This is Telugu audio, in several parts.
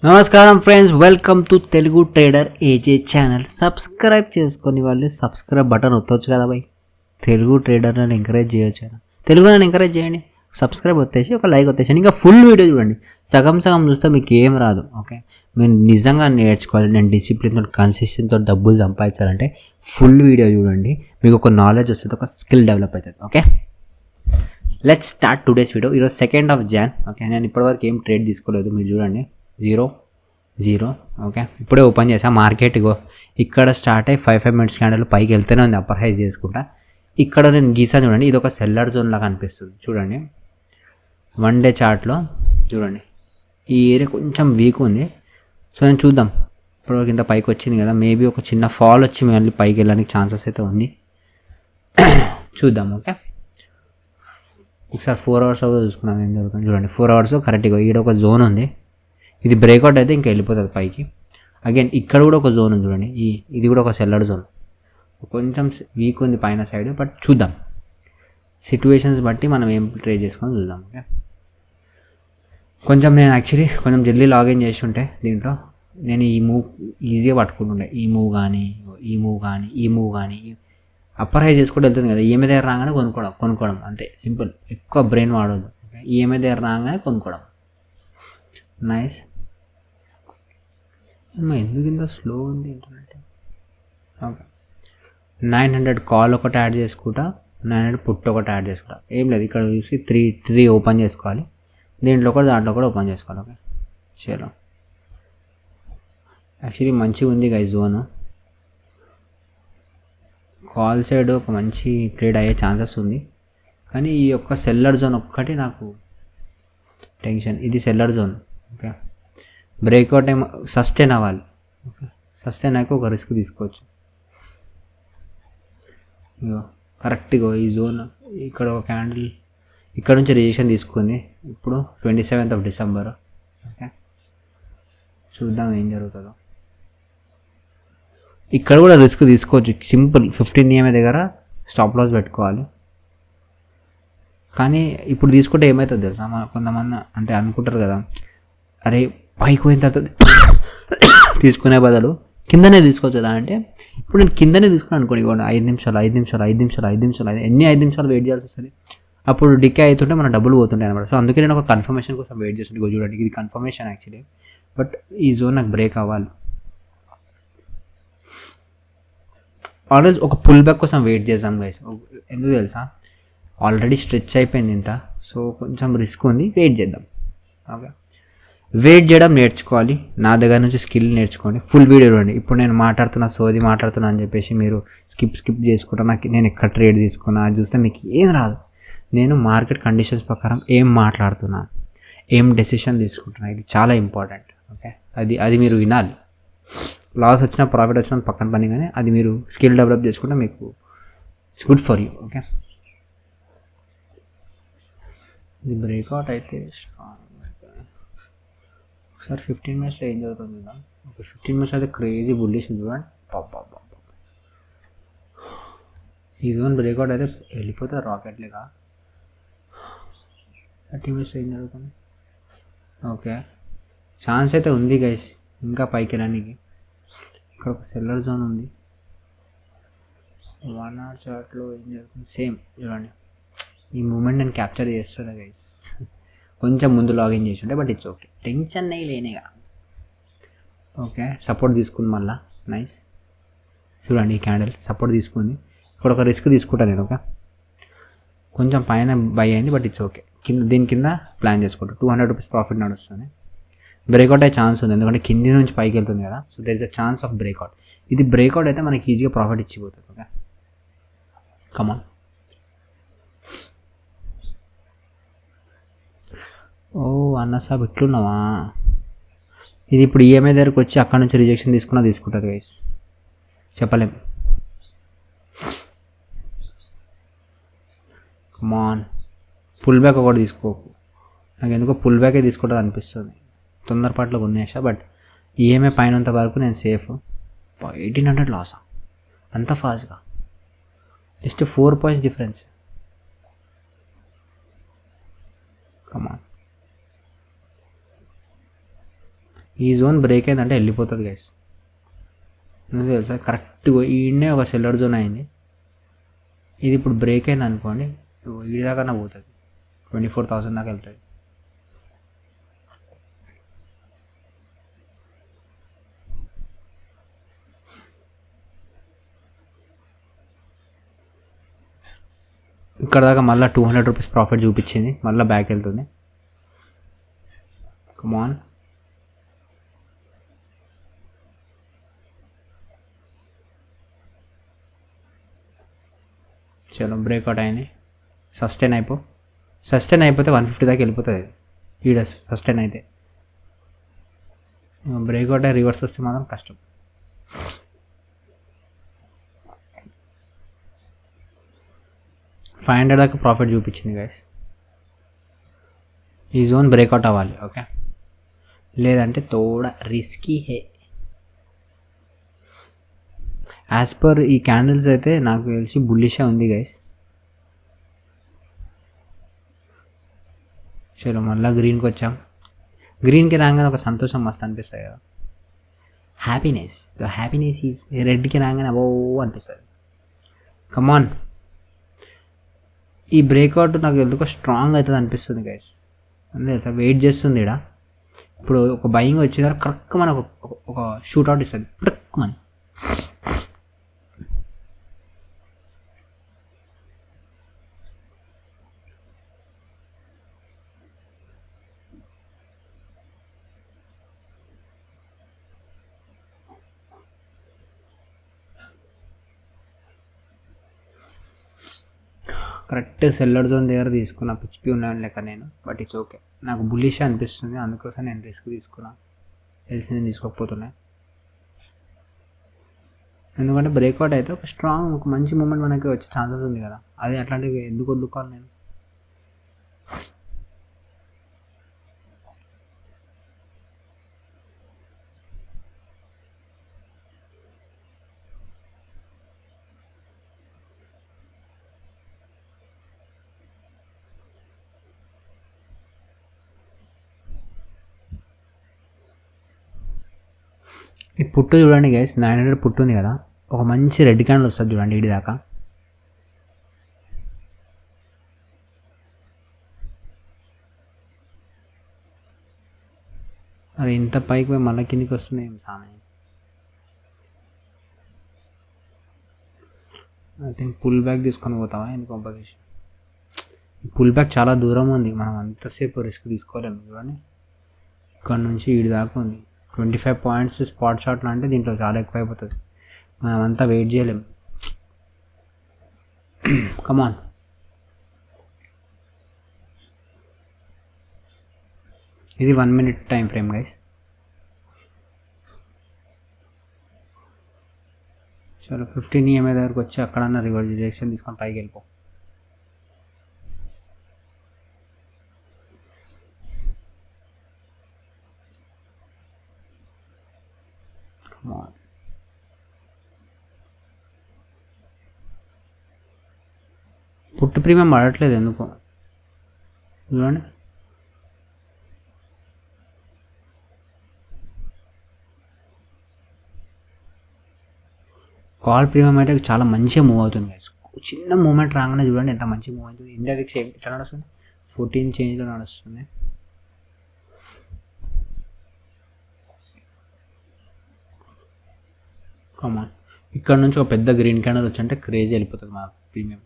నమస్కారం friends, welcome to Telugu trader AJ channel. Subscribe చేసుకొని వాళ్ళు సబ్స్క్రైబ్ బటన్ ఒత్తవచ్చు కదా భయ్. తెలుగు ట్రేడర్ నన్ను ఎంకరేజ్ చేయొచ్చు కదా, తెలుగు నన్ను ఎంకరేజ్ చేయండి. సబ్స్క్రైబ్ వచ్చేసి ఒక లైక్ వచ్చేసి ఇంకా ఫుల్ వీడియో చూడండి. సగం చూస్తే మీకు ఏం రాదు. ఓకే, మీరు నిజంగా నేర్చుకోవాలి. నేను డిసిప్లిన్తో కన్సిస్టెంట్తో డబ్బులు సంపాదించాలంటే ఫుల్ వీడియో చూడండి. మీకు ఒక నాలెడ్జ్ వస్తుంది, ఒక స్కిల్ డెవలప్ అవుతుంది. Okay, let's start today's video. ఈరోజు 2nd Jan. ఓకే, నేను ఇప్పటివరకు ఏం ట్రేడ్ తీసుకోలేదు. మీరు చూడండి, 0 ఓకే, ఇప్పుడే ఓపెన్ చేసా. మార్కెట్ ఇక్కడ స్టార్ట్ అయ్యి 5 మినిట్స్ క్యాండిల్ పైకి వెళ్తూనే ఉంది, అప్పర్ హైజ్ చేసుకుంటా. ఇక్కడ నేను గీసాను చూడండి, ఇది ఒక సెల్లర్ జోన్ లాగా అనిపిస్తుంది. చూడండి 1 డే చార్ట్లో చూడండి, ఈ ఏరియా కొంచెం వీక్ ఉంది. సో నేను చూద్దాం, ఇప్పటివరకు ఇంత పైకి వచ్చింది కదా, మేబీ ఒక చిన్న ఫాల్ వచ్చి మళ్ళీ పైకి వెళ్ళడానికి ఛాన్సెస్ అయితే ఉంది. చూద్దాం. ఓకే, ఒకసారి 4 అవర్స్ చూసుకుందాం ఏం జరుగుతుంది. చూడండి 4 అవర్స్ కరెక్ట్గా ఈడ ఒక జోన్ ఉంది. ఇది బ్రేక్అవుట్ అయితే ఇంకా వెళ్ళిపోతుంది పైకి. అగైన్ ఇక్కడ కూడా ఒక జోన్ ఉంది చూడండి, ఇది కూడా ఒక సెల్లర్ జోన్. కొంచెం వీక్ ఉంది పైన సైడ్, బట్ చూద్దాం. సిచ్యువేషన్స్ బట్టి మనం ఏం ట్రేడ్ చేసుకొని చూద్దాం. ఓకే, నేను యాక్చువల్లీ కొంచెం జల్దీ లాగిన్ చేసి ఉంటే దీంట్లో నేను ఈ మూవ్ ఈజీగా పట్టుకుంటుండే. ఈ మూవ్ కానీ అప్పర్ హై చేసుకుంటూ వెళ్తుంది కదా. ఈఎంఐ దగ్గర రాగానే కొనుక్కోవడం అంతే, సింపుల్. ఎక్కువ బ్రెయిన్ వాడవద్దు. ఈఎంఐ దగ్గర రాగానే కొనుక్కోవడం. నైస్. ఎందుకు ఇంత స్లో ఉంది ఇంటర్నెట్? ఓకే, 900 కాల్ ఒకటి యాడ్ చేసుకుంటా, 900 పుట్ ఒకటి యాడ్ చేసుకుంటా. ఏం లేదు, ఇక్కడ చూసి త్రీ ఓపెన్ చేసుకోవాలి. దీంట్లో కూడా దాంట్లో కూడా ఓపెన్ చేసుకోవాలి. ఓకే, చలో. యాక్చువల్లీ మంచిగా ఉంది గైస్ జోన్. కాల్ సైడ్ ఒక మంచి ట్రేడ్ అయ్యే ఛాన్సెస్ ఉంది, కానీ ఈ యొక్క సెల్లర్ జోన్ ఒక్కటి నాకు టెన్షన్. ఇది seller zone. Okay, breakout time sustain అవ్వాలి. ఓకే, సస్టైన్ అయ్యాక ఒక రిస్క్ తీసుకోవచ్చు. ఇగో కరెక్ట్గా ఈ జోన్, ఇక్కడ ఒక క్యాండిల్ ఇక్కడ నుంచి రిజెక్షన్ తీసుకుంది. ఇప్పుడు 27th December. ఓకే, చూద్దాం ఏం జరుగుతుందో. ఇక్కడ కూడా రిస్క్ తీసుకోవచ్చు, సింపుల్. 15 EMI దగ్గర స్టాప్ లాస్ పెట్టుకోవాలి. కానీ ఇప్పుడు తీసుకుంటే ఏమవుతుంది తెలుసా, కొంతమంది అంటే అనుకుంటారు కదా, అరే పైకి పోయిన తర్వాత తీసుకునే బదులు కిందనే తీసుకోవచ్చు కదా. అంటే ఇప్పుడు నేను కిందనే తీసుకున్నాను అనుకోండి, 5 నిమిషాలు ఎన్ని 5 నిమిషాలు వెయిట్ చేయాల్సి వస్తుంది. అప్పుడు డికే అవుతుంటే మన డబ్బులు పోతుంటాయి అనమాట. సో అందుకే నేను ఒక కన్ఫర్మేషన్ కోసం వెయిట్ చేస్తుంటే, చూడండి ఇది కన్ఫర్మేషన్ యాక్చువల్లీ. బట్ ఈ జోన్ నాకు బ్రేక్ అవ్వాలి. ఆల్రెడీ ఒక పుల్ బ్యాక్ కోసం వెయిట్ చేద్దాం గైస్. ఎందుకు తెలుసా, ఆల్రెడీ స్ట్రెచ్ అయిపోయింది ఇంత. సో కొంచెం రిస్క్ ఉంది, వెయిట్ చేద్దాం. ఓకే, వెయిట్ చేయడం నేర్చుకోవాలి. నా దగ్గర నుంచి స్కిల్ నేర్చుకోండి. ఫుల్ వీడియో చూడండి. ఇప్పుడు నేను మాట్లాడుతున్నా అని చెప్పేసి మీరు స్కిప్ చేసుకుంటా, నేను ఎక్కడ ట్రేడ్ తీసుకున్నా అది చూస్తే మీకు ఏం రాదు. నేను మార్కెట్ కండిషన్స్ ప్రకారం ఏం మాట్లాడుతున్నా, ఏం డెసిషన్ తీసుకుంటున్నా, ఇది చాలా ఇంపార్టెంట్. ఓకే, అది మీరు వినాలి. లాస్ వచ్చినా ప్రాఫిట్ వచ్చినా పక్కన పని, కానీ అది మీరు స్కిల్ డెవలప్ చేసుకుంటే మీకు it's good for you. Okay, ఇది బ్రేక్అవుట్ అయితే ఒకసారి 15 మినిట్స్లో ఏం జరుగుతుంది కదా. ఒక 15 మినిట్స్ అయితే క్రేజీ బుల్లిష్ చూడండి. ఈ జోన్ బ్రేక్అవుట్ అయితే వెళ్ళిపోతుంది రాకెట్ లేక. 30 మినిట్స్లో ఏం జరుగుతుంది? ఓకే, ఛాన్స్ అయితే ఉంది గైస్ ఇంకా పైకి వెళ్ళడానికి. ఇక్కడ ఒక సెల్లర్ జోన్ ఉంది. 1 hour చార్ట్లో ఏం జరుగుతుంది సేమ్ చూడండి. ఈ మూమెంట్ నేను క్యాప్చర్ చేస్తున్నా గైస్. కొంచెం ముందు లాగిన్ చేసి ఉంటే, బట్ ఇట్స్ ఓకే, టెన్షన్ లేనేగా. ఓకే, సపోర్ట్ తీసుకుంది మళ్ళా. నైస్. చూడండి ఈ క్యాండిల్ సపోర్ట్ తీసుకుంది. ఇక్కడ ఒక రిస్క్ తీసుకుంటాను నేను. ఓకే, కొంచెం పైన బై అయింది, బట్ ఇట్స్ ఓకే. దీని కింద ప్లాన్ చేసుకుంటా. 200 రూపీస్ ప్రాఫిట్ నడుస్తుంది. బ్రేక్అవుట్ అయ్యే ఛాన్స్ ఉంది, ఎందుకంటే కింది నుంచి పైకి వెళ్తుంది కదా. So there is a chance of breakout. ఇది బ్రేక్అవుట్ అయితే మనకి ఈజీగా ప్రాఫిట్ ఇచ్చిపోతుంది. ఓకే, కమాన్. ఓ అన్న సాబ్ ఇట్లున్నావా? ఇది ఇప్పుడు ఈఎంఐ దగ్గరకు వచ్చి అక్కడ నుంచి రిజెక్షన్ తీసుకుంటుంది గైస్, చెప్పలేం. కమాన్, పుల్ బ్యాక్ ఒకటి తీసుకోకు. నాకు ఎందుకో పుల్ బ్యాకే తీసుకుంటుంది అనిపిస్తుంది. తొందరపాట్లో కొనేసా, బట్ ఈఎంఐ పైనంత వరకు నేను సేఫ్. 1800 లాసా అంత ఫాస్ట్గా? Just 4 points difference. కమాన్, ఈ జోన్ బ్రేక్ అయిందంటే వెళ్ళిపోతుంది గైస్. ఎందుకు తెలుసా, కరెక్ట్గా ఈడనే ఒక సెల్లర్ జోన్ అయింది. ఇది ఇప్పుడు బ్రేక్ అయింది అనుకోండి, ఈడి దాకా పోతుంది, 24,000 దాకా వెళ్తుంది. ఇక్కడ దాకా మళ్ళీ 200 రూపీస్ ప్రాఫిట్ చూపించింది, మళ్ళీ బ్యాక్ వెళ్తుంది. కమాన్, చలో బ్రేక్అవుట్ అయింది. సస్టైన్ అయిపోతే 150 దాకా వెళ్ళిపోతుంది ఈడ. సస్టైన్ అయితే బ్రేక్అవుట్ అయ్యి రివర్స్ వస్తే మాత్రం కష్టం. $500 దాకా ప్రాఫిట్ చూపించింది గైస్. ఈ జోన్ బ్రేక్అవుట్ అవ్వాలి, ఓకే, లేదంటే తోడా రిస్కీ హే. యాజ్ పర్ ఈ క్యాండిల్స్ అయితే నాకు తెలిసి బుల్లిషే ఉంది గైస్. చలో మళ్ళీ గ్రీన్కి వచ్చాం. గ్రీన్కి రాగానే ఒక సంతోషం మస్తు అనిపిస్తుంది కదా, హ్యాపీనెస్ ఈజ్ రెడ్కి రాగానే అబో అనిపిస్తుంది. కమాన్, ఈ బ్రేక్అవుట్ నాకు ఎందుకో స్ట్రాంగ్ అవుతుంది అనిపిస్తుంది గైస్. అంతే సార్, వెయిట్ చేస్తుంది ఇక్కడ. ఇప్పుడు ఒక బయింగ్ వచ్చిన తర్వాత కరెక్ట్ మనకు ఒక షూట్అవుట్ ఇస్తుంది కరెక్ట్ అని. కరెక్ట్ సెల్లర్ జోన్ దగ్గర తీసుకున్న పిచ్చిపి ఉన్నాను లెక్క నేను, బట్ ఇట్స్ ఓకే. నాకు బుల్లిష్ అనిపిస్తుంది, అందుకోసం నేను రిస్క్ తీసుకున్నా. తెలిసి నేను తీసుకోకపోతున్నాయి, ఎందుకంటే బ్రేక్అవుట్ అయితే ఒక స్ట్రాంగ్, ఒక మంచి మూమెంట్ మనకి వచ్చే ఛాన్సెస్ ఉంది కదా. అది అట్లాంటివి ఎందుకు వదులుకోవాలి నేను. ఈ పుట్టు చూడండి గైస్, 900 పుట్టు ఉంది కదా, ఒక మంచి రెడ్ క్యాండిల్ వస్తుంది చూడండి ఇడి దాకా. అది ఇంత పైకి పోయి మళ్ళీ కిందికి వస్తున్నాయి ఏం సామె. ఐ థింక్ పుల్ బ్యాక్ తీసుకొని పోతావా ఎందుకు కంపోజిషన్. పుల్ బ్యాక్ చాలా దూరం ఉంది, మనం అంతసేపు రిస్క్ తీసుకోలేము చూడండి. ఇక్కడ నుంచి ఇడి దాకా ఉంది, 25 పాయింట్స్ స్పాట్ షాట్లు అంటే దీంట్లో చాలా ఎక్కువ అయిపోతుంది, మనం అంతా వెయిట్ చేయలేం. కమాన్, ఇది 1 minute టైం ఫ్రేమ్ గైస్. చలో 15 EMA దగ్గరకు వచ్చి అక్కడన్నా రివర్స్ డైరెక్షన్ తీసుకొని పైకి వెళ్ళిపో. పుట్టు ప్రీమియం పడట్లేదు ఎందుకో చూడండి. కాల్ ప్రీమియం అయితే చాలా మంచిగా మూవ్ అవుతుంది గైస్. చిన్న మూమెంట్ రాగానే చూడండి ఎంత మంచి మూవ్ అవుతుంది. ఇండియా విక్స్ ఎట్లా నడుస్తుంది, 14 చేంజ్లో నడుస్తుంది. కమాన్, ఇక్కడ నుంచి ఒక పెద్ద గ్రీన్ క్యాండల్ వచ్చంటే క్రేజీ వెళ్ళిపోతుంది మా ప్రీమియం.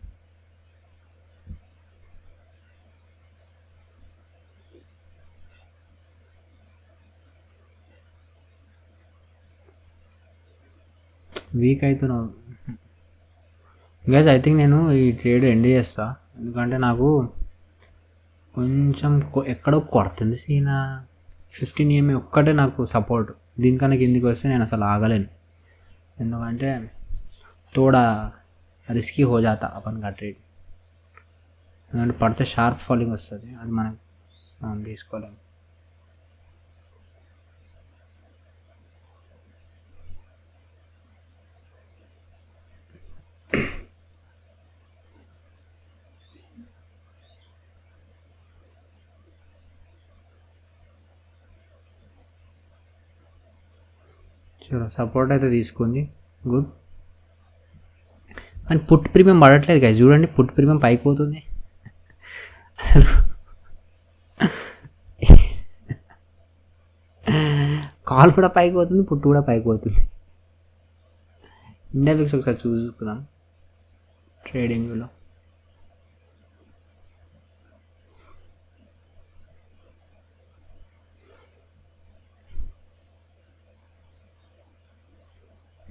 వీక్ అవుతున్నావు గైస్. ఐ థింక్ నేను ఈ ట్రేడ్ ఎండ్ చేస్తా, ఎందుకంటే నాకు కొంచెం ఎక్కడో కొడుతుంది సీనా. 15 EMA ఒక్కటే నాకు సపోర్ట్, దీనికన్నా కిందికి వస్తే నేను అసలు ఆగలేను, ఎందుకంటే తోడా రిస్కీ హో జాతా अपन का ట్రేడ్. ఎందుకంటే పడితే షార్ప్ ఫాలింగ్ వస్తుంది, అది మనం తీసుకోలేము. చలో సపోర్ట్ అయితే తీసుకుంది, గుడ్. కానీ పుట్ ప్రీమియం పడట్లేదు గైస్, చూడండి పుట్ ప్రీమియం పైకి పోతుంది అసలు. కాల్ కూడా పైకి పోతుంది, పుట్టు కూడా పైకి పోతుంది. ఇండియా ఫిక్స్ ఒకసారి చూసుకుందాం ట్రేడింగ్లో.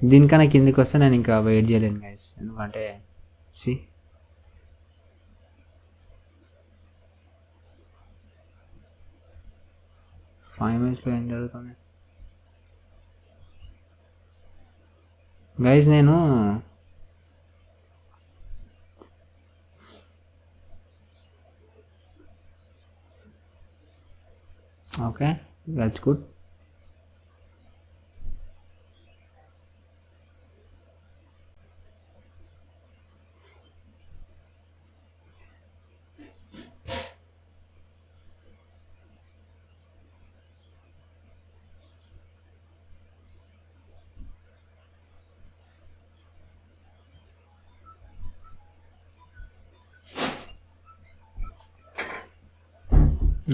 దీనికన్నా కిందికి వస్తే నేను ఇంకా వెయిట్ చేయలేను గైస్, ఎందుకంటే సి 5 మినిట్స్లో ఏం జరుగుతుంది గైస్. నేను okay, that's good.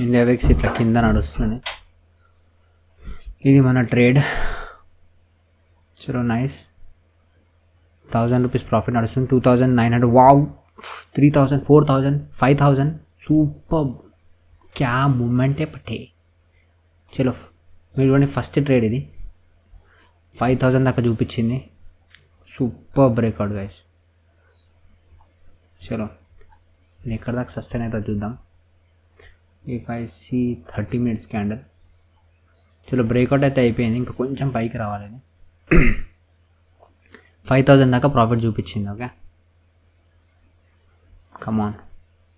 India VIX ఇట్లా కింద నడుస్తుంది. ఇది మన ట్రేడ్. చలో నైస్, 1000 రూపీస్ ప్రాఫిట్ నడుస్తుంది. 2900, వావ్, 3000, 4000, 5000, సూపర్, క్యా మూమెంటే పట్టే. చలో మీరు ఫస్ట్ ట్రేడ్ ఇది 5000 దాకా చూపించింది, సూపర్ బ్రేక్అవుట్ గైస్. చలో ఇది ఎక్కడ దాకా సస్టైన్ అవుతుందో చూద్దాం. If I see 30 minutes candle. చలో బ్రేక్అవుట్ అయితే అయిపోయింది, ఇంకా కొంచెం పైకి రావాలి. 5000 దాకా ప్రాఫిట్ చూపించింది. ఓకే, కమాన్,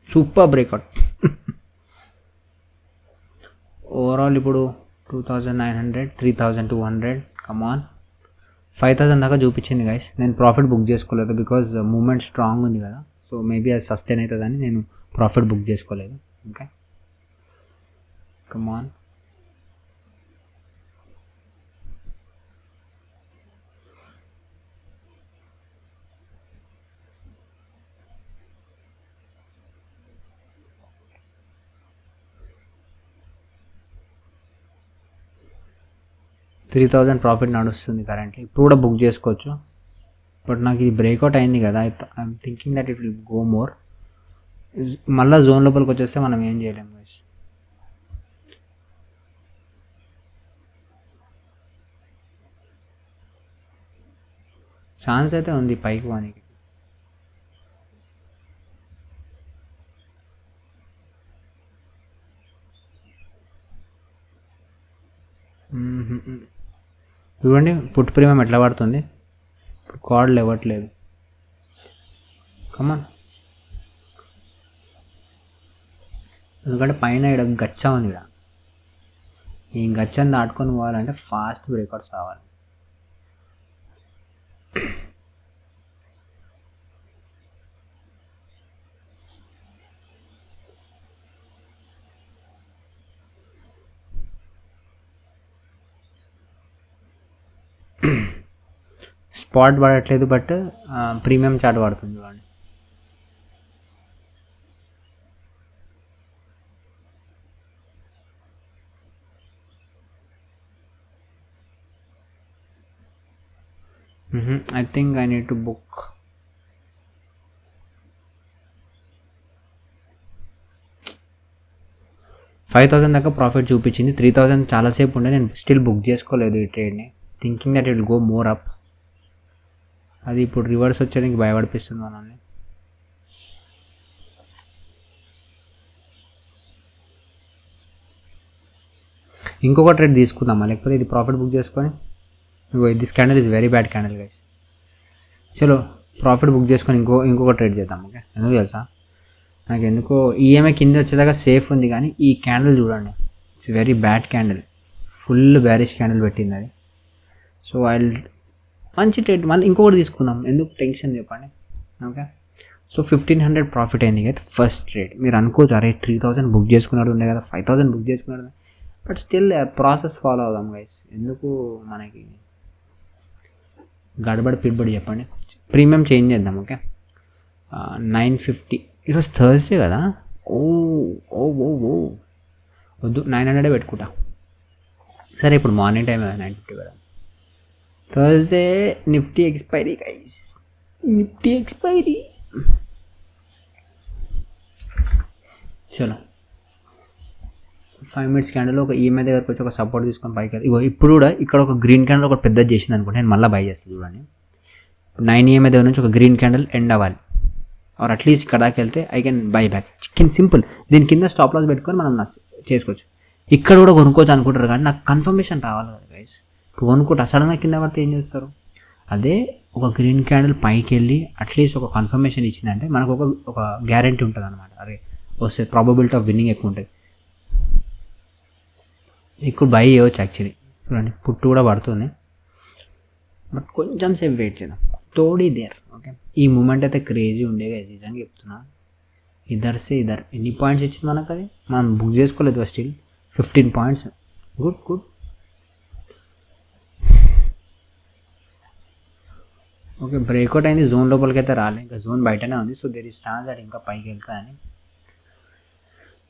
సూపర్ బ్రేక్అవుట్. ఓవరాల్ ఇప్పుడు 2900, 3200, కమాన్, 5000 దాకా చూపించింది గైస్. నేను ప్రాఫిట్ బుక్ చేసుకోలేదు బికాజ్ మూమెంట్ స్ట్రాంగ్ ఉంది కదా, సో మేబీ అది సస్టైన్ అవుతుందని నేను ప్రాఫిట్ బుక్ చేసుకోలేదు. ఓకే, కమాన్. $3000 ప్రాఫిట్ నడుస్తుంది కరెంట్లీ, ఇప్పుడు కూడా బుక్ చేసుకోవచ్చు. బట్ నాకు ఇది బ్రేక్అవుట్ అయింది కదా, I'm thinking that it will go more. మళ్ళీ జోన్ లోపలికి వచ్చేస్తే మనం ఏం చేయలేము గైస్. ఛాన్స్ అయితే ఉంది పైకి పోనీకి. చూడండి పుట్ ప్రీమియం ఎట్లా పడుతుంది, ఇప్పుడు కార్డులు ఇవ్వట్లేదు. కమాన్, ఎందుకంటే పైన ఇక్కడ గచ్చ ఉంది, ఇక్కడ ఈ గచ్చని దాటుకొని పోవాలంటే ఫాస్ట్ బ్రేక్అవుట్స్ రావాలి. స్పాట్ పడట్లేదు, బట్ ప్రీమియం చార్ట్ పడుతుంది చూడండి. I think I need to book. $5000 దాకా ప్రాఫిట్ చూపించింది, 3000 చాలాసేపు ఉండే, నేను స్టిల్ బుక్ చేసుకోలేదు ఈ ట్రేడ్ని, thinking that it will go more up. అది ఇప్పుడు రివర్స్ వచ్చడానికి భయపడిపిస్తుంది మనల్ని. ఇంకొక ట్రేడ్ తీసుకుందామా, లేకపోతే ఇది ప్రాఫిట్ బుక్ చేసుకొని. This candle is very bad candle guys. చలో ప్రాఫిట్ బుక్ చేసుకొని ఇంకొక ట్రేడ్ చేద్దాం. ఓకే, ఎందుకు తెలుసా, నాకు ఎందుకో ఈఎంఐ కింద వచ్చేదాకా సేఫ్ ఉంది, కానీ ఈ క్యాండిల్ చూడండి, it's very bad candle, full bearish candle పెట్టింది అది. సో ఐ మంచి ట్రేడ్ మళ్ళీ ఇంకొకటి తీసుకుందాం, ఎందుకు టెన్షన్ చెప్పండి. ఓకే, సో 1500 ప్రాఫిట్ అయింది కదా ఫస్ట్ ట్రేడ్. మీరు అనుకోవచ్చు అరే 3000 బుక్ చేసుకున్నాడు ఉండే కదా, 5000 బుక్ చేసుకున్నాడు, బట్ స్టిల్ ప్రాసెస్ ఫాలో అవుదాం గైస్. ఎందుకు మనకి గడబడి పిడిబడి చెప్పండి. ప్రీమియం చేంజ్ చేద్దాం. ఓకే 950. ఈరోజు థర్స్డే కదా. ఓ ఓ ఓ ఓ వద్దు, 900 పెట్టుకుంటా. సరే ఇప్పుడు మార్నింగ్ టైం 950 కదా. Thursday Nifty expiry guys, Nifty expiry. చలో 5 minutes క్యాండిల్ ఒక ఈఎంఐ దగ్గరకు వచ్చి ఒక సపోర్ట్ తీసుకొని పైకి వెళ్తే, ఇగో ఇప్పుడు కూడా ఇక్కడ ఒక గ్రీన్ క్యాండిల్ ఒకటి పెద్దది చేసింది అనుకోండి, నేను మళ్ళీ బై చేస్తాను చూడండి. 9 EMI దగ్గర నుంచి ఒక గ్రీన్ క్యాండిల్ ఎండ్ అవ్వాలి, ఆర్ అట్లీస్ట్ ఇక్కడ దాకా వెళ్తే I can buy back. Chicken simple. దీని కింద స్టాప్ లాస్ పెట్టుకొని మనం చేసుకోవచ్చు. ఇక్కడ కూడా కొనుక్కోవచ్చు అనుకుంటారు కానీ నాకు కన్ఫర్మేషన్ రావాలి కదా గైస్. ఇప్పుడు కొనుక్కుంటా సడన్గా కింద పడితే ఏం చేస్తారు? అదే ఒక గ్రీన్ క్యాండిల్ పైకి వెళ్ళి అట్లీస్ట్ ఒక కన్ఫర్మేషన్ ఇచ్చిందంటే మనకు ఒక గ్యారంటీ ఉంటుంది అనమాట. అరే వస్తే ప్రాబబిలిటీ ఆఫ్ విన్నింగ్ ఎక్కువ ఉంటుంది. ఇక్కడ బై చేయవచ్చు యాక్చువల్లీ. చూడండి పుట్టు కూడా పడుతుంది, బట్ కొంచెం సేపు వెయిట్ చేద్దాం. తోడి దేర్. ఓకే ఈ మూమెంట్ అయితే క్రేజీ ఉండేగా నిజంగా చెప్తున్నా. ఇద్దరు ఎన్ని పాయింట్స్ ఇచ్చింది మనకు? అది మనం బుక్ చేసుకోలేదు still 15 points. Good good. Okay breakout అయింది, జోన్ లోపలికి అయితే రాలే, ఇంకా జోన్ బయటనే ఉంది. So there is chance that ఇంకా పైకి వెళ్తా అని.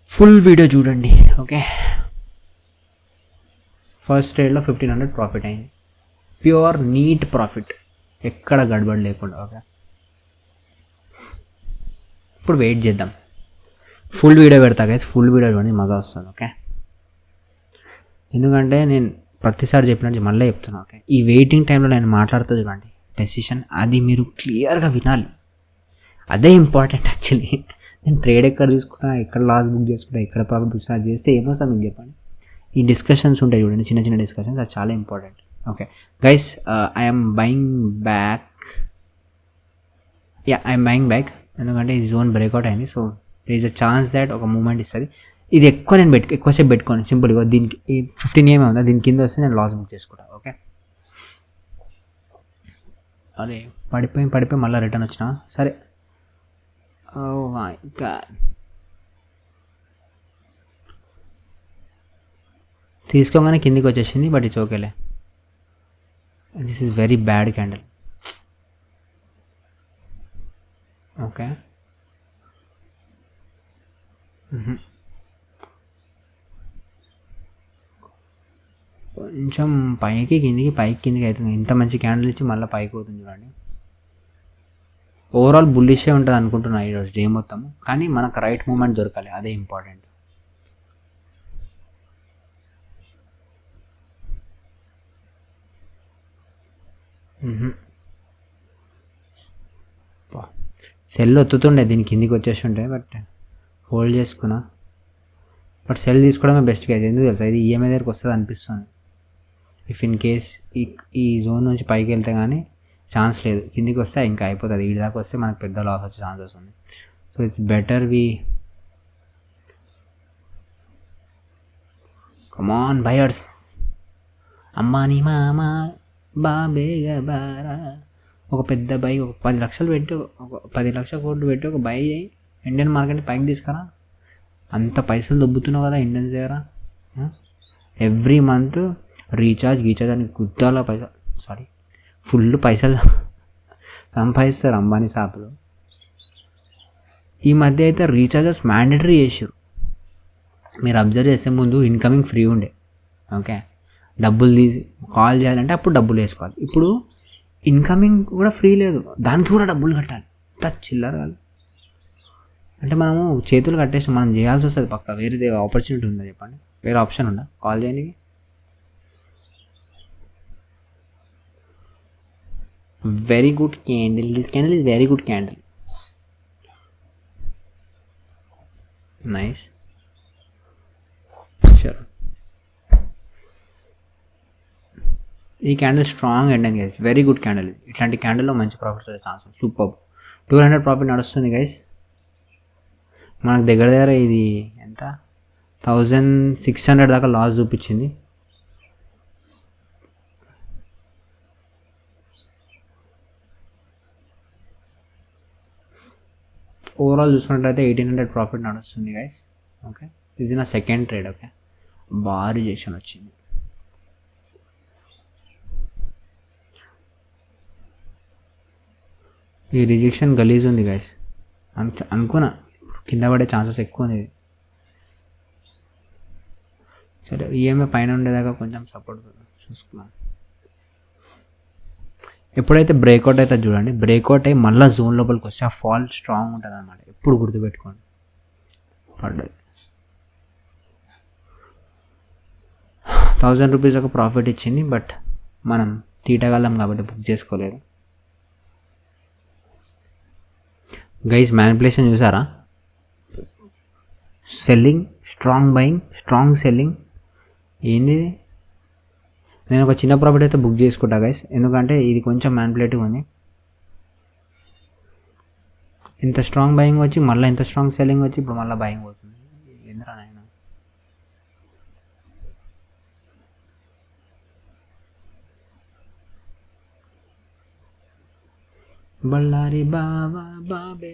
ఫుల్ వీడియో చూడండి. ఓకే ఫస్ట్ ట్రేడ్లో 1500 ప్రాఫిట్ అయింది, ప్యూర్ నీట్ ప్రాఫిట్, ఎక్కడ గడబడి లేకుండా. ఓకే ఇప్పుడు వెయిట్ చేద్దాం. ఫుల్ వీడియో పెడతా అయితే ఫుల్ వీడియో చూడండి, మజా వస్తుంది. ఓకే ఎందుకంటే నేను ప్రతిసారి చెప్పినట్టు మళ్ళీ చెప్తున్నాను. ఓకే ఈ వెయిటింగ్ టైంలో నేను మాట్లాడుతూ చూడండి డెసిషన్, అది మీరు క్లియర్గా వినాలి, అదే ఇంపార్టెంట్ యాక్చువల్లీ. నేను ట్రేడ్ ఎక్కడ తీసుకున్నా, ఎక్కడ లాస్ బుక్ చేసుకుంటా, ఎక్కడ ప్రాఫిట్ బుక్ చేస్తే ఏమొస్తా మీకు చెప్పండి. ఈ డిస్కషన్స్ ఉంటాయి చూడండి, చిన్న చిన్న డిస్కషన్స్, అది చాలా important. Okay guys I'm buying back. I'm buying back ఎందుకంటే ఇది జోన్ బ్రేక్అవుట్ అయింది. So they is a chance that ఒక మూమెంట్ ఇస్తుంది. ఇది ఎక్కువ నేను ఎక్కువసేపు పెట్టుకోను, సింపుల్గా దీనికి 15 EMI ఉందా, దీని కింద వస్తే నేను లాస్ బుక్ చేసుకుంటాను. ఓకే అరే పడిపోయి మళ్ళీ రిటర్న్ వచ్చినా సరే. ఓ మై గాడ్, తీసుకోగానే కిందికి వచ్చేసింది, బట్ ఇట్స్ ఓకేలే. This is very bad candle. Okay కొంచెం పైకి కిందికి అవుతుంది. ఇంత మంచి క్యాండిల్ ఇచ్చి మళ్ళీ పైకి అవుతుంది చూడండి. ఓవరాల్ బుల్లిషే ఉంటుంది అనుకుంటున్నా ఈరోజు డే మొత్తం, కానీ మనకు రైట్ మూమెంట్ దొరకాలి, అదే ఇంపార్టెంట్. సెల్ ఒత్తుతుండే దీని కిందికి వచ్చేస్తుంటే, బట్ హోల్డ్ చేసుకున్నా. బట్ సెల్ తీసుకోవడమే బెస్ట్ కదా, ఎందుకు తెలుసా, ఇది ఈఎంఐ దగ్గరికి వస్తుంది అనిపిస్తుంది. ఇఫ్ ఇన్ కేస్ ఈ జోన్ నుంచి పైకి వెళ్తే కానీ ఛాన్స్ లేదు, కిందికి వస్తే ఇంకా అయిపోతుంది. వీడి దాకా వస్తే మనకు పెద్ద లాస్ వచ్చే ఛాన్సెస్ ఉంది. So it's better we come on buyers. అమ్మాని మామ బాబేగా బారా, ఒక పెద్ద బై, ఒక 10 లక్షలు పెట్టి, ఒక 10 లక్షల కోట్లు పెట్టి ఒక బై ఇండియన్ మార్కెట్ పైకి తీసుకురా. అంత పైసలు దొబ్బుతున్నావు కదా ఇండియన్స్ దగ్గర. ఎవ్రీ మంత్ రీఛార్జ్ అని గుద్దాల ఫుల్ పైసలు సంపాదిస్తారు అంబానీ షాపులు. ఈ మధ్య అయితే రీఛార్జెస్ మ్యాండేటరీ చేసారు. మీరు అబ్జర్వ్ చేసే ముందు ఇన్కమింగ్ ఫ్రీ ఉండే. ఓకే డబ్బులు తీసి కాల్ చేయాలంటే అప్పుడు డబ్బులు వేసుకోవాలి. ఇప్పుడు ఇన్కమింగ్ కూడా ఫ్రీ లేదు, దానికి కూడా డబ్బులు కట్టాలి. అంత చిల్లర కాదు. అంటే మనము చేతులు కట్టేసి మనం చేయాల్సి వస్తుంది పక్క. వేరేదే ఆపర్చునిటీ ఉందా చెప్పండి? వేరే ఆప్షన్ ఉందా కాల్ చేయడానికి? Very good candle. This candle is very good candle. Nice. Sure ఈ candle strong ending guys, very good candle. ఇట్లాంటి క్యాండిల్లో మంచి ప్రాఫిట్స్ వచ్చే ఛాన్స్ ఉంది. సూపర్ 200 ప్రాఫిట్ నడుస్తుంది గైస్. మనకు దగ్గర ఇది ఎంత 1600 దాకా లాస్ చూపించింది. ఓవరాల్ చూసుకున్నట్లయితే 1800 ప్రాఫిట్ నడుస్తుంది గైస్. ఓకే ఇది నా సెకండ్ ట్రేడ్. ఓకే భారీ రిజెక్షన్ వచ్చింది. ఈ రిజెక్షన్ గలీజ్ ఉంది గైస్. అనుకున్నా కింద పడే ఛాన్సెస్ ఎక్కువ ఉంది. సరే ఈఎంఐ పైన ఉండేదాకా కొంచెం సపోర్ట్ చూసుకున్నాను. ఎప్పుడైతే బ్రేక్అవుట్ అవుతుంది చూడండి, బ్రేక్అవుట్ అయ్యి మళ్ళీ జోన్ లోపలికి వస్తే ఆ ఫాల్ స్ట్రాంగ్ ఉంటుంది అనమాట. ఎప్పుడు గుర్తుపెట్టుకోండి. పడ్డది 1000 రూపీస్ ఒక ప్రాఫిట్ ఇచ్చింది, బట్ మనం తీటగలం కాబట్టి బుక్ చేసుకోలేదు. గైస్ మ్యానిపులేషన్ చూసారా? Selling, strong buying, strong selling. ఏంది? నేను ఒక చిన్న ప్రాఫిట్ అయితే బుక్ చేసుకుంటా గైస్, ఎందుకంటే ఇది కొంచెం మ్యానిపులేటివ్ ఉంది. ఇంత స్ట్రాంగ్ బయింగ్ వచ్చి మళ్ళీ ఇంత స్ట్రాంగ్ సెల్లింగ్ వచ్చి ఇప్పుడు మళ్ళీ బయింగ్ పోతుంది. ఏంద్రా నాయన. బళ్ళారి బాబా బాబే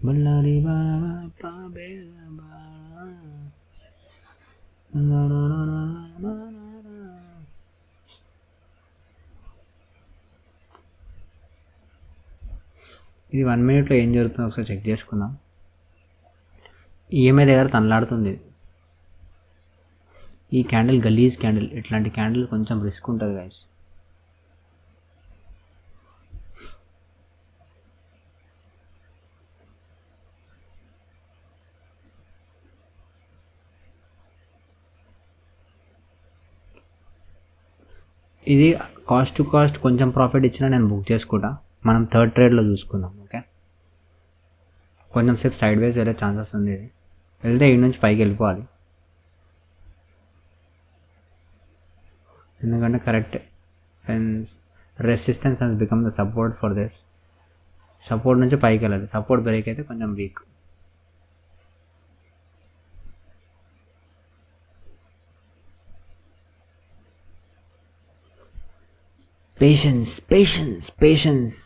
బళ్ళారి బాబా బాబే. ఇది 1 మినిట్లో ఏం జరుగుతుందో ఒకసారి చెక్ చేసుకుందాం. ఈఎంఐ దగ్గర తనలాడుతుంది. ఈ క్యాండిల్ గలీజ్ క్యాండిల్. ఇట్లాంటి క్యాండిల్ కొంచెం రిస్క్ ఉంటుంది గైస్. ఇది కాస్ట్ టు కాస్ట్ కొంచెం ప్రాఫిట్ ఇచ్చినా నేను బుక్ చేసుకుంటా. మనం థర్డ్ ట్రేడ్లో చూసుకుందాం. ఓకే, కొంచెం సేపు సైడ్ వేస్ వెళ్ళే ఛాన్సెస్ ఉంది. ఇది వెళ్తే ఈ నుంచి పైకి వెళ్ళిపోవాలి, ఎందుకంటే correct and resistance has become the support for this. Support నుంచి పైకి వెళ్ళాలి. సపోర్ట్ బ్రేక్ అయితే కొంచెం weak. Patience patience patience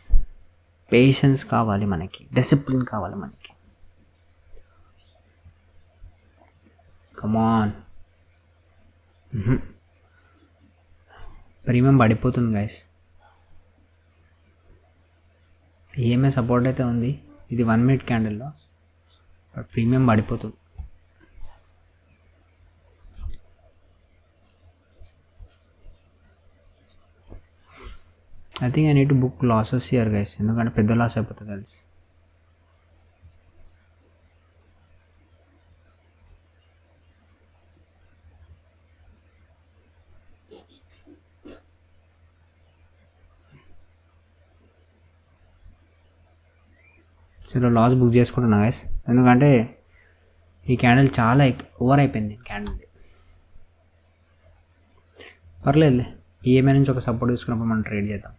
patience కావాలి మనకి, డిసిప్లిన్ కావాలి మనకి. కమాన్. ప్రీమియం పడిపోతుంది గైస్. ఈఎంఐ సపోర్ట్ అయితే ఉంది. ఇది 1 మినిట్ క్యాండిల్లో, బట్ ప్రీమియం పడిపోతుంది. I think I need to book losses here guys, ఎందుకంటే పెద్ద లాస్ అయిపోతుంది కలిసి. సరే లాస్ బుక్ చేసుకుంటున్నా గైస్, ఎందుకంటే ఈ క్యాండిల్ చాలా ఓవర్ అయిపోయింది. క్యాండిల్ పర్లేదులే, ఈఎంఐ నుంచి ఒక సపోర్ట్ తీసుకున్నప్పుడు మనం ట్రేడ్ చేద్దాం.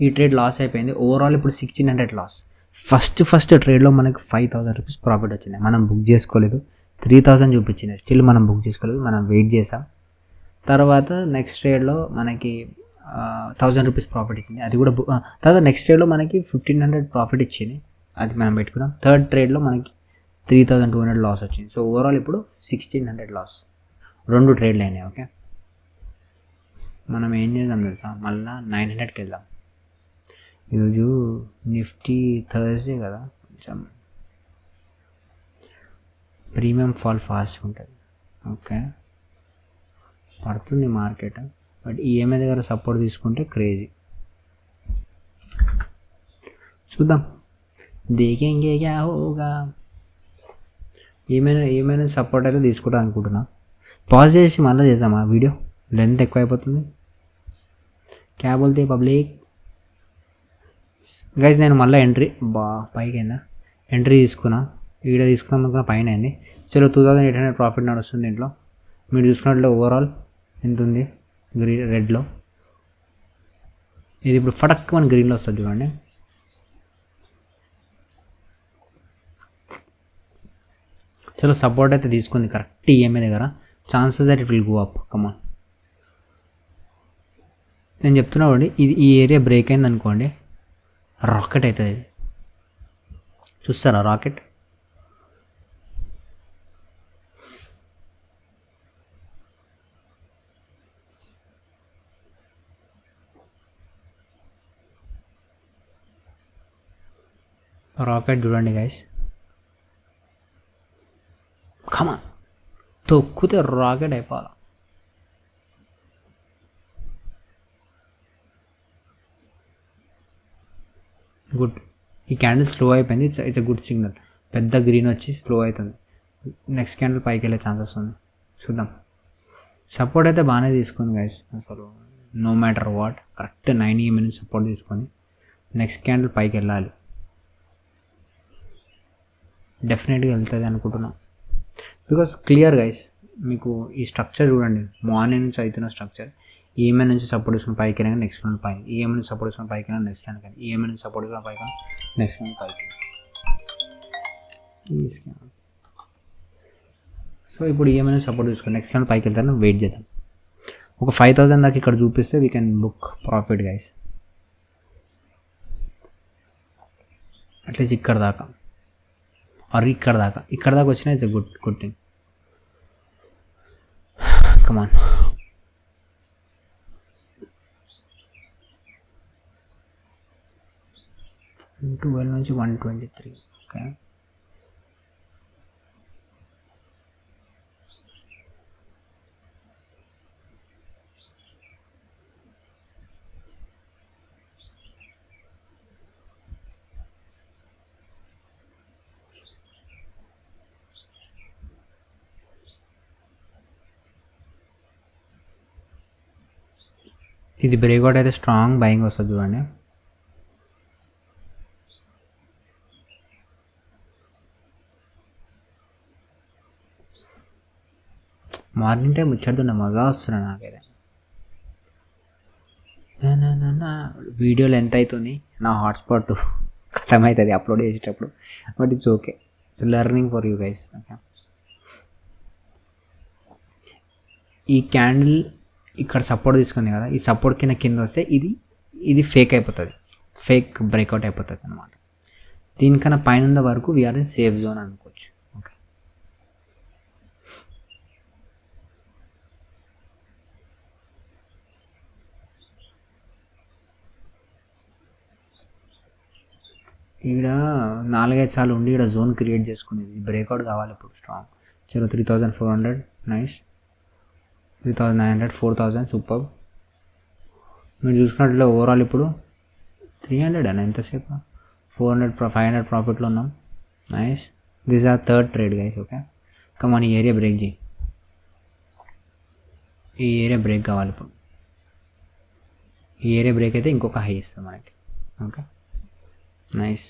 ఈ ట్రేడ్ లాస్ అయిపోయింది. ఓవరాల్ ఇప్పుడు 1600 లాస్. ఫస్ట్ ట్రేడ్లో మనకి 5000 రూపీస్ ప్రాఫిట్ వచ్చింది. మనం బుక్ చేసుకోలేదు. 3000 చూపించింది. స్టిల్ మనం బుక్ చేసుకోలేదు, మనం వెయిట్ చేసాం. తర్వాత నెక్స్ట్ ట్రేడ్లో మనకి 1000 రూపీస్ ప్రాఫిట్ ఇచ్చింది. అది కూడా తర్వాత నెక్స్ట్ ట్రేడ్లో మనకి 1500 ప్రాఫిట్ ఇచ్చింది. అది మనం పెట్టుకున్నాం. థర్డ్ ట్రేడ్లో మనకి 3200 లాస్ వచ్చింది. సో ఓవరాల్ ఇప్పుడు 1600 లాస్. 2 ట్రేడ్లు అయినాయి. ఓకే, మనం ఏం చేద్దాం తెలుసా, మళ్ళీ 900కి వెళ్దాం. ఈరోజు నిఫ్టీ థర్స్డే కదా, కొంచెం ప్రీమియం ఫాల్ ఫాస్ట్ ఉంటుంది. ఓకే, పడుతుంది మార్కెట్, బట్ ఈఎంఐ దగ్గర సపోర్ట్ తీసుకుంటే క్రేజీ. చూద్దాం, దేఖేంగే క్యా హోగా. ఏమైనా సపోర్ట్ అయితే తీసుకుంటాను అనుకుంటున్నా. పాజ్ చేసి మళ్ళీ చేద్దామా వీడియో, లెంత్ ఎక్కువ అయిపోతుంది. క్యా బోల్తే పబ్లిక్ గైస్. నేను మళ్ళీ పైకి అయినా ఎంట్రీ తీసుకున్నా. ఈడ తీసుకుందాం అనుకున్నా, పైన అయింది. చలో 2800 ప్రాఫిట్ నడుస్తుంది దీంట్లో. మీరు చూసుకున్నట్లు ఓవరాల్ ఎంత ఉంది రెడ్లో. ఇది ఇప్పుడు ఫటక్ మన గ్రీన్లో వస్తుంది చూడండి. చలో సపోర్ట్ అయితే తీసుకుంది కరెక్ట్ ఈఎంఐ దగ్గర. Chances that it will go up. Come on, నేను చెప్తున్నాను. ఇది ఈ ఏరియా బ్రేక్ అయింది అనుకోండి, రాకెట్ అవుతుంది. ఇది చూస్తారా రాకెట్? రాకెట్ చూడండి గైస్, కమా తొక్కితే రాకెట్ అయిపోవాలి. గుడ్. ఈ క్యాండిల్ స్లో అయిపోయింది. It's a good signal. పెద్ద గ్రీన్ వచ్చి స్లో అవుతుంది. నెక్స్ట్ క్యాండిల్ పైకి వెళ్ళే ఛాన్సెస్ ఉంది. చూద్దాం. సపోర్ట్ అయితే బాగానే తీసుకుంది గైస్. అసలు no matter what correct 9 EMA నుంచి సపోర్ట్ తీసుకొని నెక్స్ట్ క్యాండిల్ పైకి వెళ్ళాలి. డెఫినెట్గా వెళ్తుంది అనుకుంటున్నాం. బికాస్ క్లియర్ గైస్, మీకు ఈ స్ట్రక్చర్ చూడండి. మార్నింగ్ నుంచి అవుతున్న స్ట్రక్చర్. ఈఎంఐ నుంచి సపోర్ట్ తీసుకుని పైకి వెళ్ళాక నెక్స్ట్ క్యాండిల్ పైకి, ఈఎంఐ నుంచి సపోర్ట్ తీసుకుని పైకి వెళ్ళాక నెక్స్ట్ క్యాండిల్, ఈఎంఐ నుంచి సపోర్ట్ తీసుకుని పైకి నెక్స్ట్ క్యాండిల్ పైకి. సో ఇప్పుడు ఈఎంఐ నుంచి సపోర్ట్ తీసుకుని నెక్స్ట్ క్యాండిల్ పైకి వెళ్తాను. వెయిట్ చేద్దాం. ఒక 5,000 దాకా ఇక్కడ చూపిస్తే we can book profit guys. At least ఇక్కడ దాకా ఆర్ ఇక్కడ దాకా వచ్చినా ఇట్స్ ఎ గుడ్ థింగ్. కమాన్. 12 నుంచి 123. ఓకే, ఇది బ్రేక్అవుట్ అయితే స్ట్రాంగ్ బయింగ్ వస్తుంది చూడండి. మార్నింగ్ టైం ముచ్చడుతున్న మజా వస్తున్నాయి నాకైతే. వీడియోలు ఎంత అవుతుంది, నా హాట్స్పాట్ ఖతం అవుతుంది అప్లోడ్ చేసేటప్పుడు. But it's okay, it's learning for you guys. Okay, ఈ క్యాండిల్ ఇక్కడ సపోర్ట్ తీసుకుంది కదా, ఈ సపోర్ట్ కింద వస్తే ఇది ఫేక్ అయిపోతుంది, ఫేక్ బ్రేక్అవుట్ అయిపోతుంది అనమాట. దీనికన్నా పైన ఉన్న వరకు వీఆర్ ఇన్ సేఫ్ జోన్ అనుకోవచ్చు. ఓకే, ఈడ 4-5 సార్లు ఉండి ఇక్కడ జోన్ క్రియేట్ చేసుకునేది. బ్రేక్అవుట్ కావాలి ఇప్పుడు స్ట్రాంగ్. చలో 3,400 నైస్, 3,900, 4,000 సూపర్. మీరు చూసుకున్నట్లే ఓవరాల్ ఇప్పుడు 300 అని ఎంతసేపు 400 500 ప్రాఫిట్లో ఉన్నాం. Nice. This are third trade guys. Okay, come on. ఈ ఏరియా బ్రేక్ చేయి, ఈ ఏరియా బ్రేక్ కావాలి ఇప్పుడు. ఈ ఏరియా బ్రేక్ అయితే ఇంకొక హై ఇస్తుంది మనకి. Okay, nice.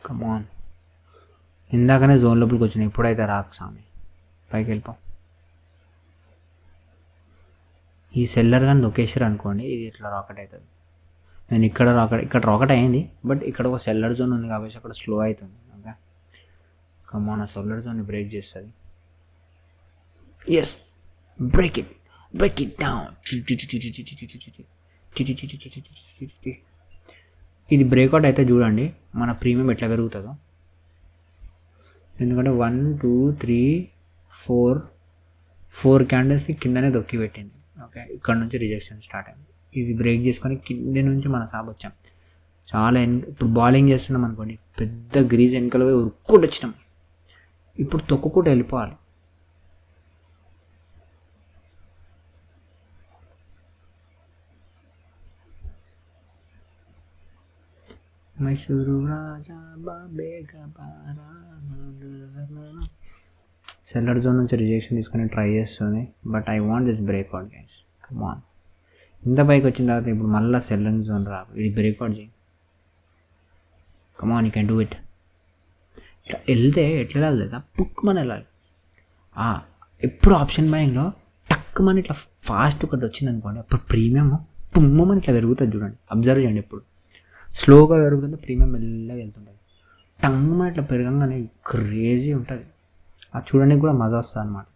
కమాన్. ఇందాకనే జోన్ లోపలికి వచ్చినాయి, ఇప్పుడైతే రాకు స్వామి, పైకి వెళ్ళిపో. ఈ సెల్లర్ కానీ లొకేషన్ అనుకోండి, ఇది ఇట్లా రాకెట్ అవుతుంది. నేను ఇక్కడ రాకెట్ అయింది, బట్ ఇక్కడ ఒక సెల్లర్ జోన్ ఉంది కాబట్టి అక్కడ స్లో అవుతుంది. Okay, come on. ఆ సెల్లర్ జోన్ బ్రేక్ చేస్తుంది. Yes, break it down. ఇది బ్రేక్అవుట్ అయితే చూడండి మన ప్రీమియం ఎట్లా పెరుగుతుందో. ఎందుకంటే 1 2 3 4 క్యాండిల్స్కి కిందనే దొక్కి పెట్టింది. ఓకే, ఇక్కడ నుంచి రిజెక్షన్ స్టార్ట్ అయింది. ఇది బ్రేక్ చేసుకొని కింద నుంచి మన సాబ్ వచ్చాం. చాలా ఇప్పుడు బౌలింగ్ చేస్తున్నాం అనుకోండి, పెద్ద గ్రీజ్ వెనకలు ఉరుక్కుంటూ వచ్చినాం. ఇప్పుడు తొక్కుకుంటూ వెళ్ళిపోవాలి. మైసూరు రాజా సెల్లర్ జోన్ నుంచి రిజెక్షన్ తీసుకొని ట్రై చేస్తుంది. But I want this breakout guys. Come on. ఇంత పైకి వచ్చిన తర్వాత ఇప్పుడు మళ్ళీ సెల్లర్ జోన్ రాదు, ఇది బ్రేక్అవుట్ చేయి. కమాన్, యూ కెన్ డూ ఇట్. ఇట్లా వెళ్తే ఎట్లా వెళ్ళాలి తెలుసా, పుక్కుమని వెళ్ళాలి. ఎప్పుడు ఆప్షన్ బయింగ్లో టక్కుమని ఇట్లా ఫాస్ట్ ఒకటి వచ్చింది అనుకోండి, అప్పుడు ప్రీమియం పుమ్మని ఇట్లా పెరుగుతుంది చూడండి. అబ్జర్వ్ చేయండి, ఎప్పుడు స్లోగా పెరుగుతుంటే ప్రీమియం మెల్లగా వెళ్తుంటుంది. టంగమని ఇట్లా పెరగంగానే క్రేజీ ఉంటుంది. అది చూడడానికి కూడా మజా వస్తుంది అనమాట.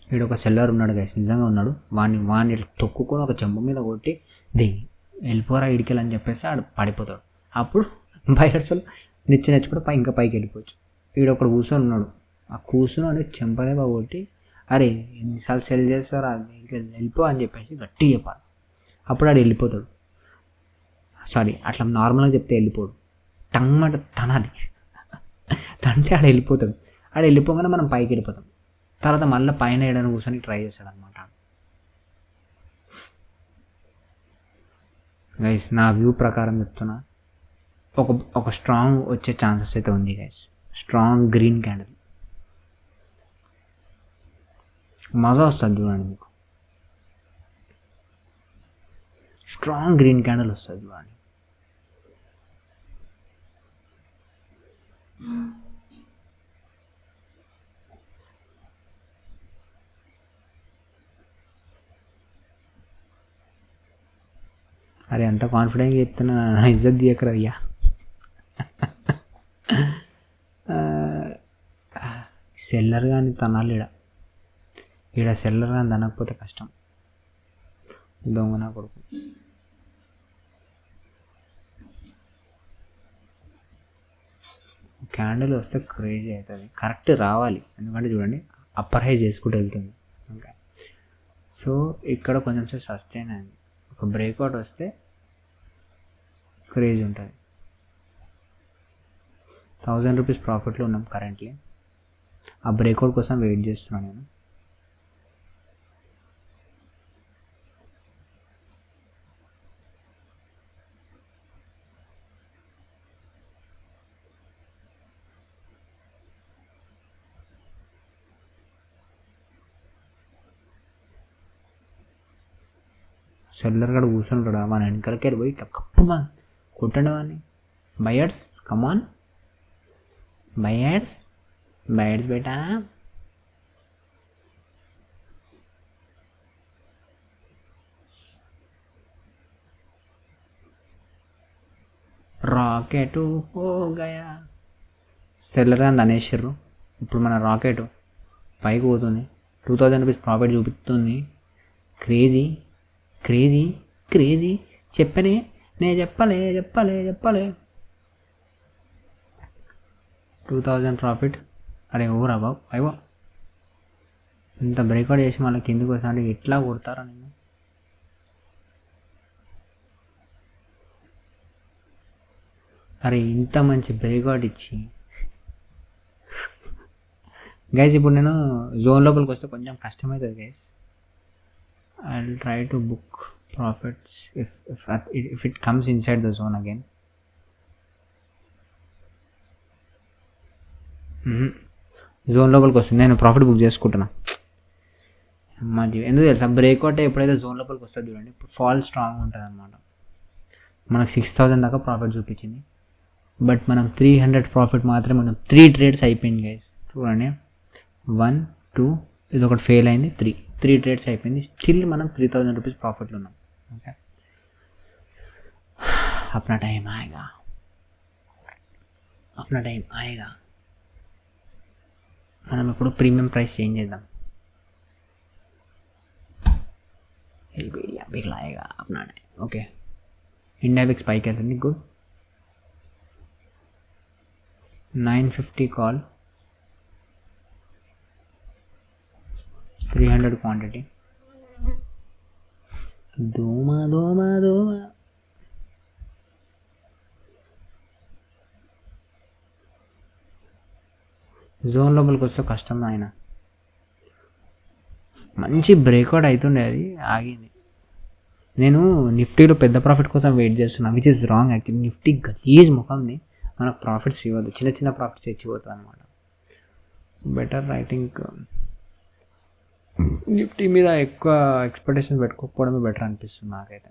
ఇక్కడ ఒక సెల్లర్ ఉన్నాడు గైస్, నిజంగా ఉన్నాడు. వాడిని ఇట్లా తొక్కుకొని ఒక చెంప మీద కొట్టి వెళ్ళిపోరా ఇడికెళ్ళని చెప్పేసి ఆడు పడిపోతాడు. అప్పుడు బయర్స్లో నిచ్చెనచ్చి కూడా ఇంకా పైకి వెళ్ళిపోవచ్చు. ఈడొకడు కూర్చొని ఉన్నాడు. ఆ కూర్చుని అని చెంపదే కొట్టి, అరే ఎన్నిసార్లు సెల్ చేస్తారా వెళ్ళిపో అని చెప్పేసి గట్టిగా చెప్పాలి. అప్పుడు ఆడు వెళ్ళిపోతాడు. సారీ, అట్లా నార్మల్గా చెప్తే వెళ్ళిపోడు, టంగమాట తనాలి. తంటే ఆడ వెళ్ళిపోతాడు. ఆడ వెళ్ళిపోగానే మనం పైకి వెళ్ళిపోతాం. తర్వాత మళ్ళీ పైన వేయడానికి కూర్చొని ట్రై చేస్తాడు అనమాట. గైస్ నా వ్యూ ప్రకారం చెప్తున్నా, ఒక స్ట్రాంగ్ వచ్చే ఛాన్సెస్ అయితే ఉంది గైస్. స్ట్రాంగ్ గ్రీన్ క్యాండిల్ మజా వస్తుంది చూడండి మీకు. స్ట్రాంగ్ గ్రీన్ క్యాండిల్ వస్తుంది చూడండి. అరే అంత కాన్ఫిడెంట్గా చెప్తున్నా, నా ఇజ్జత్ తీయకరా అయ్యా. సెల్లర్ కానీ తనాలి ఈడ సెల్లర్ కానీ తనకపోతే కష్టం. దొంగ నా కొడుకు. క్యాండిల్ వస్తే క్రేజీ అవుతుంది. కరెక్ట్ రావాలి, ఎందుకంటే చూడండి అప్పర్ హై చేసుకుంటూ వెళ్తుంది. ఓకే, సో ఇక్కడ కొంచెం సస్టైన్ అయింది. ఒక బ్రేక్అవుట్ వస్తే క్రేజ్ ఉంటుంది. 1000 రూపీస్ ప్రాఫిట్లో ఉన్నాం కరెంట్లీ. ఆ బ్రేక్అవుట్ కోసం వెయిట్ చేస్తున్నాను నేను. సెల్లర్ గడ కూర్చుంటాడా, మన వెనకాలకి పోయి కప్పు కొట్టండి వాడిని. బయర్స్ కమాన్, బయర్స్ బేటా. రాకెట్ హో గయా. సెల్లర్ అని అనేసారు. ఇప్పుడు మన రాకెట్ పైకి పోతుంది. 2000 రూపీస్ ప్రాఫిట్ చూపిస్తుంది. Crazy crazy crazy. చెప్పనే చెప్పలే 2000 ప్రాఫిట్. అరే ఊరా బాబు, అయ్యో ఇంత బ్రేక్అవుట్ చేసి మళ్ళీ కిందికి వస్తా అంటే ఎట్లా కొడతారా నేను. అరే ఇంత మంచి బ్రేక్అవుట్ ఇచ్చి గైస్, ఇప్పుడు నేను జోన్ లోపలికి వస్తే కొంచెం కష్టమవుతుంది guys. I will try to book profits if it comes inside the zone again. Zone లోపలికి వస్తుంది, నేను ప్రాఫిట్ బుక్ చేసుకుంటున్నా. మంచి ఎందుకు తెలుసా, బ్రేక్అవుట్ ఎప్పుడైతే జోన్ లోపలికి వస్తుంది చూడండి, ఫాల్ స్ట్రాంగ్ ఉంటుంది అనమాట. మనకు 6000 దాకా ప్రాఫిట్ చూపించింది, బట్ మనం 300 ప్రాఫిట్ మాత్రమే. మనం 3 ట్రేడ్స్ అయిపోయింది గైస్. చూడండి 1 2, ఇది ఒకటి ఫెయిల్ అయింది. 3 ట్రేడ్స్ అయిపోయింది. స్టిల్ మనం 3000 రూపీస్ ప్రాఫిట్లో ఉన్నాం. ఓకే, अपना टाइम आएगा. మనం ఇప్పుడు ప్రీమియం ప్రైస్ చేంజ్ చేద్దాం. బిగ్లాయేగా अपना टाइम. ఓకే, ఇండియా విక్స్ పైకి వెళ్తుంది. గుడ్. 950 call, 300 quantity. దోమా జోన్ లోపలికి వస్తే కష్టం ఆయన. మంచి బ్రేక్అవుట్ అవుతుండే, అది ఆగింది. నేను నిఫ్టీలో పెద్ద ప్రాఫిట్ కోసం వెయిట్ చేస్తున్నా, which is wrong actually. Nifty గలీజ్ ముఖంది, మనకు ప్రాఫిట్స్ ఇవ్వదు, చిన్న ప్రాఫిట్స్ ఇచ్చిపోతుంది అనమాట. బెటర్ ఐ థింక్ నిఫ్టీ మీద ఎక్కువ ఎక్స్పెక్టేషన్ పెట్టుకోకపోవడమే బెటర్ అనిపిస్తుంది నాకైతే.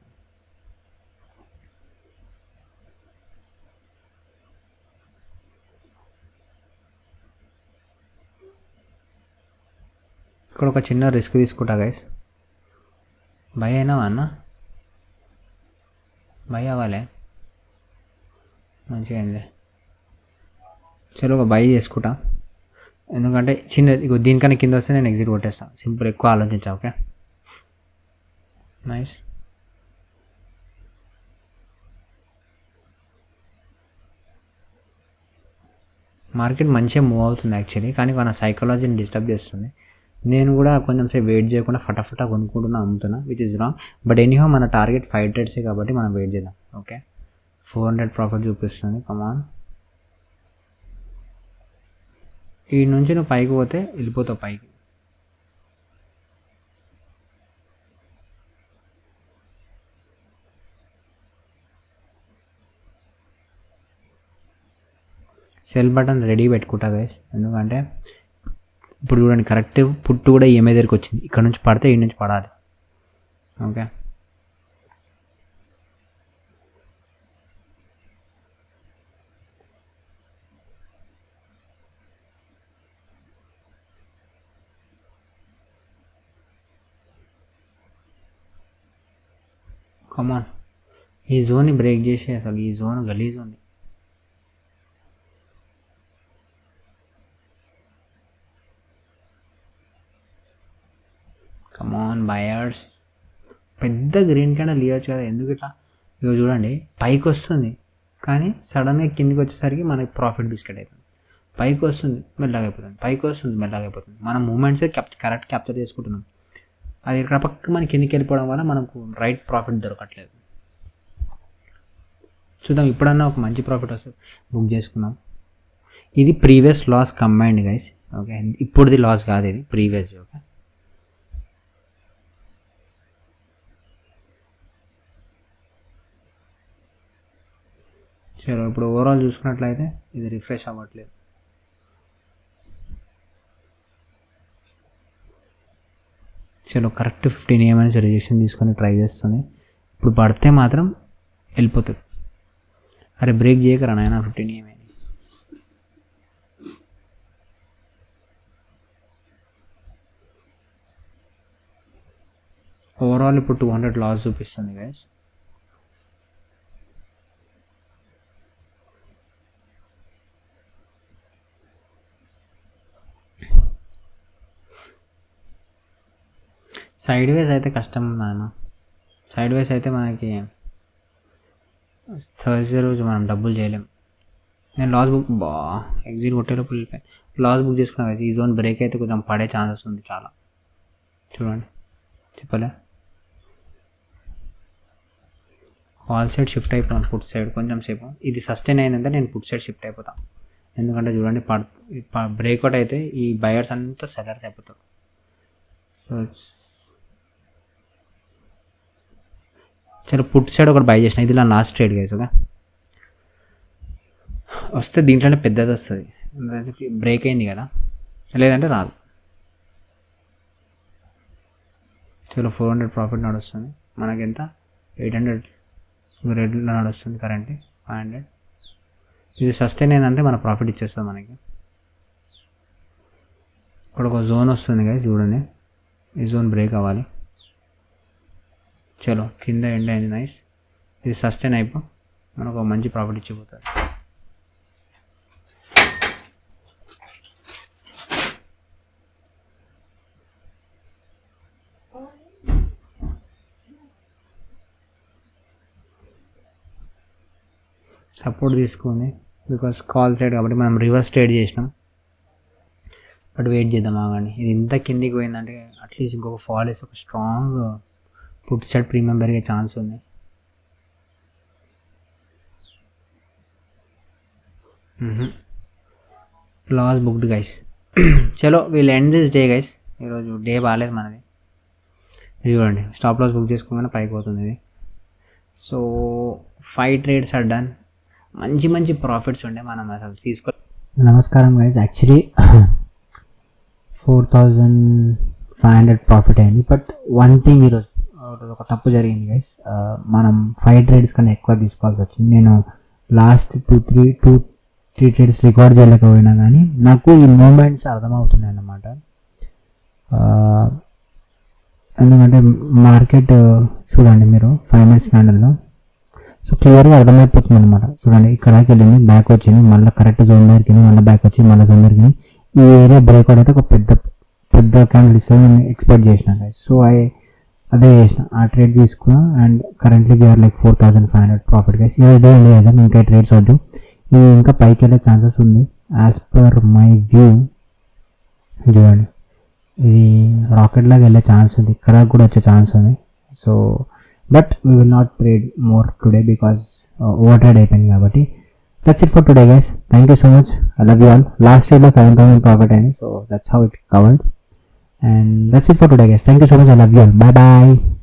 ఇక్కడ ఒక చిన్న రిస్క్ తీసుకుంటా గైస్. బై అయినావా అన్న? బై అవ్వాలి, మంచిగా అయింది. చలో ఒక బై చేసుకుంటా, ఎందుకంటే చిన్న దీనికన్నా కింద వస్తే నేను ఎగ్జిట్ కొట్టేస్తాను. సింపుల్, ఎక్కువ ఆలోచించా. Okay, nice. మార్కెట్ మంచిగా మూవ్ అవుతుంది యాక్చువల్లీ, కానీ మన సైకాలజీని డిస్టర్బ్ చేస్తుంది. నేను కూడా కొంచెం సేపు వెయిట్ చేయకుండా ఫటాఫటా కొనుక్కుంటున్నా, అమ్ముతున్నా, which is wrong. But anyhow మన టార్గెట్ 5 ట్రేడ్సే కాబట్టి మనం వెయిట్ చేద్దాం. ఓకే, 400 ప్రాఫిట్ చూపిస్తుంది. కమాన్, ఈ నుంచి నువ్వు పైకి పోతే వెళ్ళిపోతావు పైకి. సెల్ బటన్ రెడీ పెట్టుకుంటా గైస్, ఎందుకంటే ఇప్పుడు చూడండి కరెక్ట్ పుట్టు కూడా ఈఎంఐ దగ్గరికి వచ్చింది. ఇక్కడ నుంచి పడితే ఈ నుంచి పడాలి. ఓకే, కమాన్, ఈ జోన్ని బ్రేక్ చేసి, అసలు ఈ జోన్ గలీజ్ ఉంది. కమాన్ బయర్స్, పెద్ద గ్రీన్ క్యాండిల్ ఇవ్వచ్చు కదా, ఎందుకు ఇట్లా? ఇక చూడండి పైకి వస్తుంది, కానీ సడన్గా కిందికి వచ్చేసరికి మనకి ప్రాఫిట్ బిస్కెట్ అవుతుంది. పైకి వస్తుంది మెల్లగా అయిపోతుంది, పైకి వస్తుంది మెల్లగా అయిపోతుంది. మనం మూమెంట్సే కరెక్ట్ క్యాప్చర్ చేసుకుంటున్నాం. అది ఇక్కడ పక్క మనకి కిందికి వెళ్ళిపోవడం వల్ల మనకు రైట్ ప్రాఫిట్ దొరకట్లేదు. చూద్దాం, ఇప్పుడన్నా ఒక మంచి ప్రాఫిట్ వస్తుంది. బుక్ చేసుకున్నాం. ఇది previous loss combined guys. Okay, ఇప్పుడుది లాస్ కాదు, ఇది ప్రీవియస్. ఓకే, చలో ఇప్పుడు ఓవరాల్ చూసుకున్నట్లయితే ఇది రిఫ్రెష్ అవ్వట్లేదు. చలో కరెక్ట్ 15 ఏమైనా రిజెక్షన్ తీసుకొని ట్రై చేస్తుంది. ఇప్పుడు పడితే మాత్రం వెళ్ళిపోతుంది. అరే బ్రేక్ చేయకరా నాయన 15 ఏమైనా. ఓవరాల్ ఇప్పుడు 200 లాస్ చూపిస్తుంది గైస్. సైడ్ వేస్ అయితే కష్టం నాన్న. సైడ్ వేస్ అయితే మనకి థర్స్డే రోజు మనం డబ్బులు చేయలేం. నేను లాస్ బుక్ ఎగ్జిట్ కొట్టేలోపు లాస్ బుక్ చేసుకున్నా కదా. ఈ జోన్ బ్రేక్ అయితే కొంచెం పడే ఛాన్సెస్ ఉంది చాలా. చూడండి చెప్పలే, కాల్ సైడ్ షిఫ్ట్ అయిపోతాను, పుట్ సైడ్ కొంచెం సేపు. ఇది సస్టైన్ అయిందంటే నేను పుట్ సైడ్ షిఫ్ట్ అయిపోతాను. ఎందుకంటే చూడండి బ్రేక్అవుట్ అయితే ఈ బయర్స్ అంతా సెలర్స్ అయిపోతారు. సో చలో పుట్ సైడ్ ఒకటి బై చేసిన, ఇది నా లాస్ట్ ట్రేడ్ గైస్. ఓకే, వస్తే దీంట్లోనే పెద్దది వస్తుంది, బ్రేక్ అయింది కదా, లేదంటే రాదు. చలో 400 ప్రాఫిట్ నడుస్తుంది మనకి. ఎంత 800 రెడ్లో నడుస్తుంది కరెంట్లీ 500. ఇది సస్టైన్ అయిందంటే మన ప్రాఫిట్ ఇచ్చేస్తుంది మనకి. ఇక్కడ ఒక జోన్ వస్తుంది గైస్, చూడండి ఈ జోన్ బ్రేక్ అవ్వాలి. చలో కింద ఎండ్ అయింది, నైస్. ఇది సస్టైన్ అయిపో మనకు ఒక మంచి ప్రాఫిట్ ఇచ్చిపోతుంది. సపోర్ట్ తీసుకుంది బికాస్ కాల్ సైడ్ కాబట్టి మనం రివర్స్ ట్రేడ్ చేసినాం. బట్ వెయిట్ చేద్దాం ఆగండి. ఇది ఇంత కిందికి పోయిందంటే అట్లీస్ట్ ఇంకొక ఫాల్ వేసి ఒక స్ట్రాంగ్ పుట్ సైడ్ ప్రీమియం పెరిగే ఛాన్స్ ఉంది. Loss booked guys. చలో we'll end this day guys. ఈరోజు డే బాగాలేదు మనది. చూడండి స్టాప్ లాస్ బుక్ చేసుకోగానే పైకి పోతుంది ఇది. So 5 trades are done. మంచి మంచి ప్రాఫిట్స్ ఉండే మనం అసలు తీసుకో. నమస్కారం గైస్. యాక్చువల్లీ 4500 ప్రాఫిట్ అయింది. బట్ వన్ థింగ్ ఈరోజు ఒక తప్పు జరిగింది గైస్. మనం 5 ట్రేడ్స్ కన్నా ఎక్కువ తీసుకోవాల్సి వచ్చింది. నేను లాస్ట్ 2-3 ట్రేడ్స్ రికార్డ్ చేయలేకపోయినా కానీ నాకు ఈ మూమెంట్స్ అర్థమవుతున్నాయి అన్నమాట. ఎందుకంటే మార్కెట్ చూడండి మీరు 5 మినిట్స్ క్యాండిల్లో, సో క్లియర్గా అర్థమైపోతుంది అనమాట. చూడండి ఇక్కడికి వెళ్ళింది, బ్యాక్ వచ్చింది, మళ్ళీ కరెక్ట్ జోన్ దగ్గరికి మళ్ళీ బ్యాక్ వచ్చింది, మళ్ళీ జోన్ దగ్గరికి. ఈ ఏరియా బ్రేక్అవుట్ అయితే ఒక పెద్ద క్యాండిల్ ఇస్తుంది నేను ఎక్స్పెక్ట్ చేసిన గైస్. సో అదే చేసిన, ఆ ట్రేడ్ తీసుకున్నా. And currently we're like 4500 profit guys. ఈ డే అండి గైస్, ఇంకా ట్రేడ్స్ వద్దు, ఇది ఇంకా పైకి వెళ్ళే ఛాన్సెస్ ఉంది. యాజ్ పర్ మై వ్యూ చూడండి, ఇది రాకెట్ లాగా వెళ్ళే ఛాన్స్ ఉంది, ఇక్కడ కూడా వచ్చే ఛాన్స్ ఉంది. So but we will not trade more today because over trade అయిపోయింది కాబట్టి. That's it for today guys. Thank you so much. I love you all. Last ట్రేడ్లో 7,000 ప్రాఫిట్ అయింది. So that's how it covered. And that's it for today guys. Thank you so much. I love you all. Bye bye.